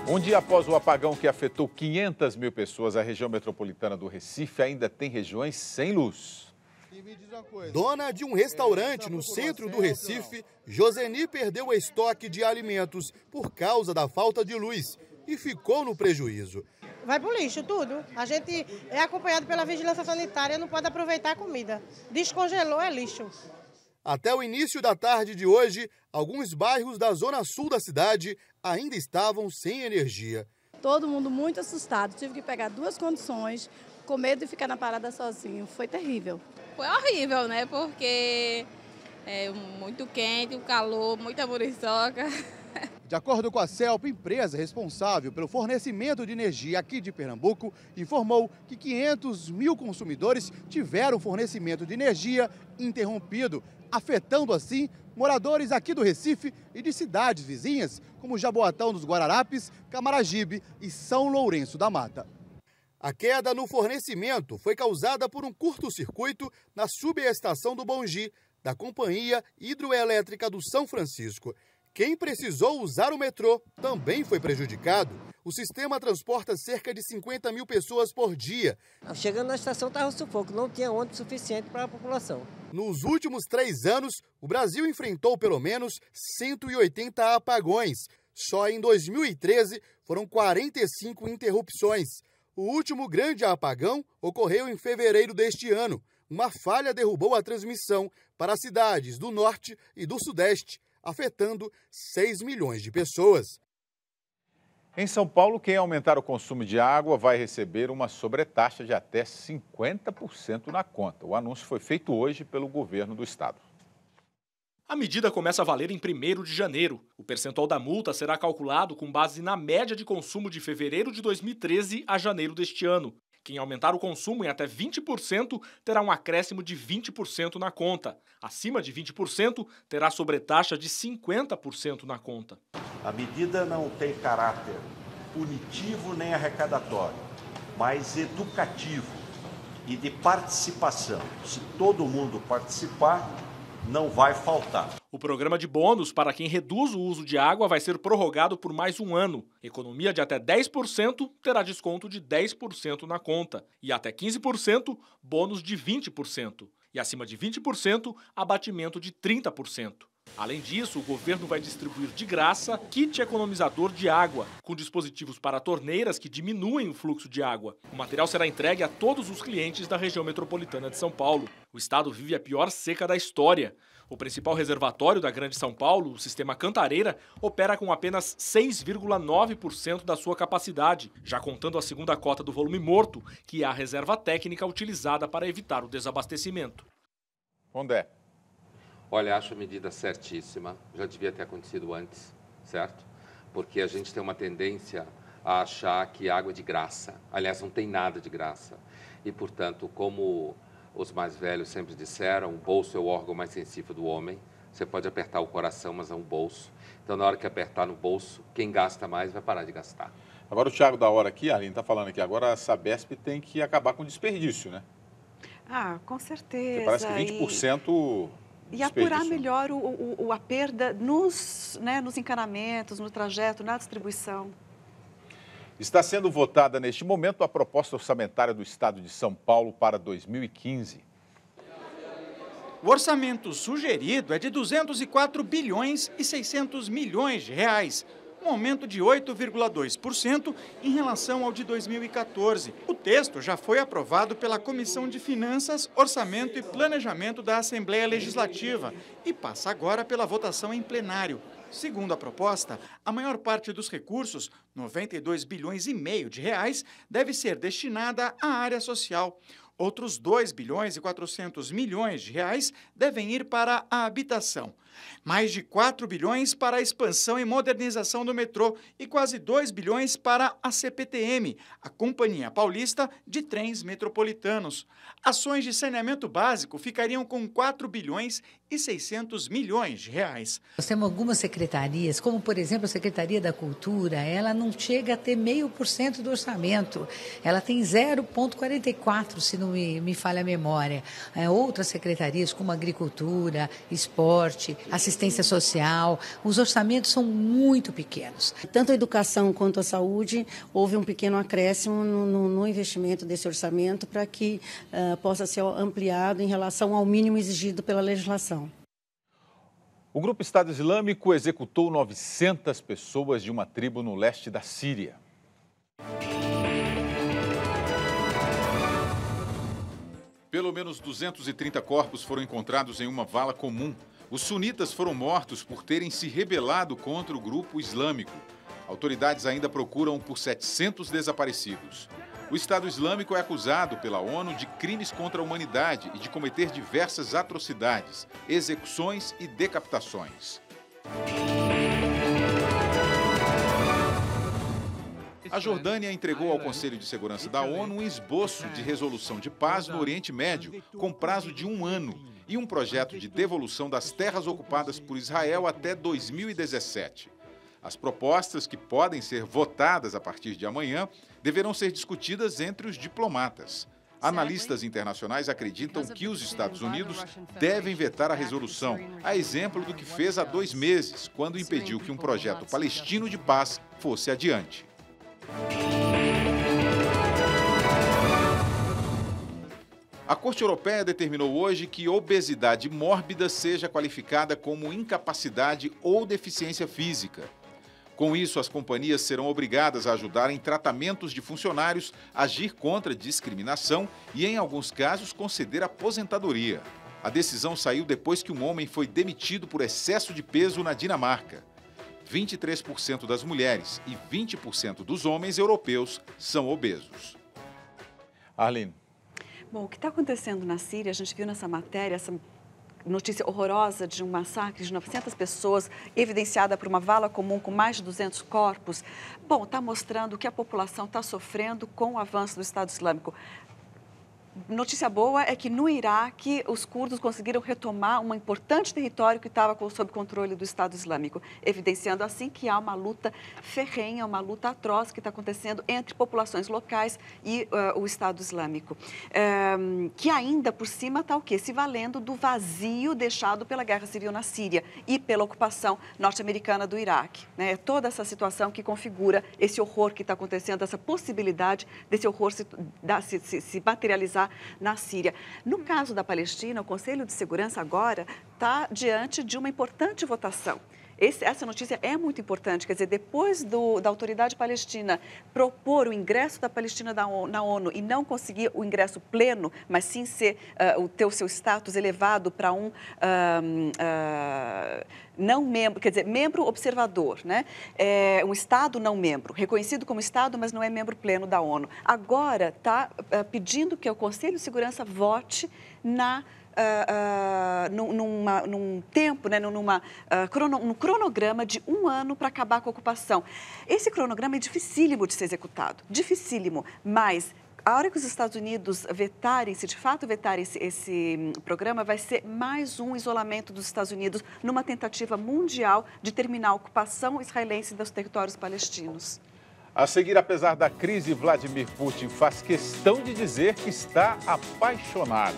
Um dia após o apagão que afetou 500 mil pessoas, a região metropolitana do Recife ainda tem regiões sem luz. Dona de um restaurante no centro do Recife, Joseni perdeu o estoque de alimentos por causa da falta de luz e ficou no prejuízo. Vai pro lixo tudo. A gente é acompanhado pela vigilância sanitária, não pode aproveitar a comida. Descongelou, é lixo. Até o início da tarde de hoje, alguns bairros da zona sul da cidade ainda estavam sem energia. Todo mundo muito assustado. Tive que pegar 2 conduções, com medo de ficar na parada sozinho. Foi terrível. Foi horrível, né? Porque é muito quente, o calor, muita muriçoca. De acordo com a CELP, empresa responsável pelo fornecimento de energia aqui de Pernambuco, informou que 500 mil consumidores tiveram fornecimento de energia interrompido, afetando assim moradores aqui do Recife e de cidades vizinhas, como Jaboatão dos Guararapes, Camaragibe e São Lourenço da Mata. A queda no fornecimento foi causada por um curto-circuito na subestação do Bongi, da Companhia Hidroelétrica do São Francisco. Quem precisou usar o metrô também foi prejudicado. O sistema transporta cerca de 50 mil pessoas por dia. Chegando na estação estava sufoco, não tinha ônibus suficiente para a população. Nos últimos 3 anos, o Brasil enfrentou pelo menos 180 apagões. Só em 2013 foram 45 interrupções. O último grande apagão ocorreu em fevereiro deste ano. Uma falha derrubou a transmissão para as cidades do norte e do sudeste, afetando 6 milhões de pessoas. Em São Paulo, quem aumentar o consumo de água vai receber uma sobretaxa de até 50% na conta. O anúncio foi feito hoje pelo governo do estado. A medida começa a valer em 1º de janeiro. O percentual da multa será calculado com base na média de consumo de fevereiro de 2013 a janeiro deste ano. Quem aumentar o consumo em até 20% terá um acréscimo de 20% na conta. Acima de 20% terá sobretaxa de 50% na conta. A medida não tem caráter punitivo nem arrecadatório, mas educativo e de participação. Se todo mundo participar, não vai faltar. O programa de bônus para quem reduz o uso de água vai ser prorrogado por mais um ano. Economia de até 10% terá desconto de 10% na conta. E até 15%, bônus de 20%. E acima de 20%, abatimento de 30%. Além disso, o governo vai distribuir de graça kit economizador de água, com dispositivos para torneiras que diminuem o fluxo de água. O material será entregue a todos os clientes da região metropolitana de São Paulo. O estado vive a pior seca da história. O principal reservatório da Grande São Paulo, o sistema Cantareira, opera com apenas 6,9% da sua capacidade, já contando a segunda cota do volume morto, que é a reserva técnica utilizada para evitar o desabastecimento. Ondé. Olha, acho a medida certíssima, já devia ter acontecido antes, certo? Porque a gente tem uma tendência a achar que água é de graça. Aliás, não tem nada de graça. E, portanto, como os mais velhos sempre disseram, o bolso é o órgão mais sensível do homem. Você pode apertar o coração, mas é um bolso. Então, na hora que apertar no bolso, quem gasta mais vai parar de gastar. Agora, o Thiago da hora aqui, a Aline está falando aqui agora, a Sabesp tem que acabar com o desperdício, né? Ah, com certeza. Porque parece que 20%... E apurar melhor a perda nos encanamentos, no trajeto, na distribuição. Está sendo votada neste momento a proposta orçamentária do Estado de São Paulo para 2015. O orçamento sugerido é de 204 bilhões e 600 milhões de reais, um aumento de 8,2% em relação ao de 2014. O texto já foi aprovado pela Comissão de Finanças, Orçamento e Planejamento da Assembleia Legislativa e passa agora pela votação em plenário. Segundo a proposta, a maior parte dos recursos, 92 bilhões e meio de reais, deve ser destinada à área social. Outros 2 bilhões e 400 milhões de reais devem ir para a habitação. Mais de 4 bilhões para a expansão e modernização do metrô e quase 2 bilhões para a CPTM, a Companhia Paulista de Trens Metropolitanos. Ações de saneamento básico ficariam com 4 bilhões e 600 milhões de reais. Nós temos algumas secretarias, como por exemplo a Secretaria da Cultura, ela não chega a ter 0,5% do orçamento, ela tem 0,44%, se não me falha a memória. Outras secretarias como Agricultura, Esporte, assistência social, os orçamentos são muito pequenos. Tanto a educação quanto a saúde, houve um pequeno acréscimo no investimento desse orçamento para que possa ser ampliado em relação ao mínimo exigido pela legislação. O grupo Estado Islâmico executou 900 pessoas de uma tribo no leste da Síria. Pelo menos 230 corpos foram encontrados em uma vala comum. Os sunitas foram mortos por terem se rebelado contra o grupo islâmico. Autoridades ainda procuram por 700 desaparecidos. O Estado Islâmico é acusado pela ONU de crimes contra a humanidade e de cometer diversas atrocidades, execuções e decapitações. A Jordânia entregou ao Conselho de Segurança da ONU um esboço de resolução de paz no Oriente Médio, com prazo de 1 ano, e um projeto de devolução das terras ocupadas por Israel até 2017. As propostas, que podem ser votadas a partir de amanhã, deverão ser discutidas entre os diplomatas. Analistas internacionais acreditam que os Estados Unidos devem vetar a resolução, a exemplo do que fez há 2 meses, quando impediu que um projeto palestino de paz fosse adiante. A Corte Europeia determinou hoje que obesidade mórbida seja qualificada como incapacidade ou deficiência física. Com isso, as companhias serão obrigadas a ajudar em tratamentos de funcionários, agir contra a discriminação e, em alguns casos, conceder aposentadoria. A decisão saiu depois que um homem foi demitido por excesso de peso na Dinamarca. 23% das mulheres e 20% dos homens europeus são obesos. Arline. Bom, o que está acontecendo na Síria, a gente viu nessa matéria, essa notícia horrorosa de um massacre de 900 pessoas, evidenciada por uma vala comum com mais de 200 corpos. Bom, está mostrando que a população está sofrendo com o avanço do Estado Islâmico. Notícia boa é que no Iraque os curdos conseguiram retomar um importante território que estava sob controle do Estado Islâmico, evidenciando assim que há uma luta ferrenha, uma luta atroz que está acontecendo entre populações locais e o Estado Islâmico. Que ainda por cima está o quê? Se valendo do vazio deixado pela guerra civil na Síria e pela ocupação norte-americana do Iraque. É toda essa situação que configura esse horror que está acontecendo, essa possibilidade desse horror se materializar na Síria. No caso da Palestina, o Conselho de Segurança agora está diante de uma importante votação. Essa notícia é muito importante, quer dizer, depois da autoridade palestina propor o ingresso da Palestina na ONU e não conseguir o ingresso pleno, mas sim ter o seu status elevado para um não membro, quer dizer, membro observador, né? Um Estado não membro, reconhecido como Estado, mas não é membro pleno da ONU. Agora está pedindo que o Conselho de Segurança vote num tempo, né, num cronograma de 1 ano para acabar com a ocupação. Esse cronograma é dificílimo de ser executado, dificílimo, mas a hora que os Estados Unidos vetarem, se de fato vetarem esse programa, vai ser mais um isolamento dos Estados Unidos numa tentativa mundial de terminar a ocupação israelense dos territórios palestinos. A seguir, apesar da crise, Vladimir Putin faz questão de dizer que está apaixonado.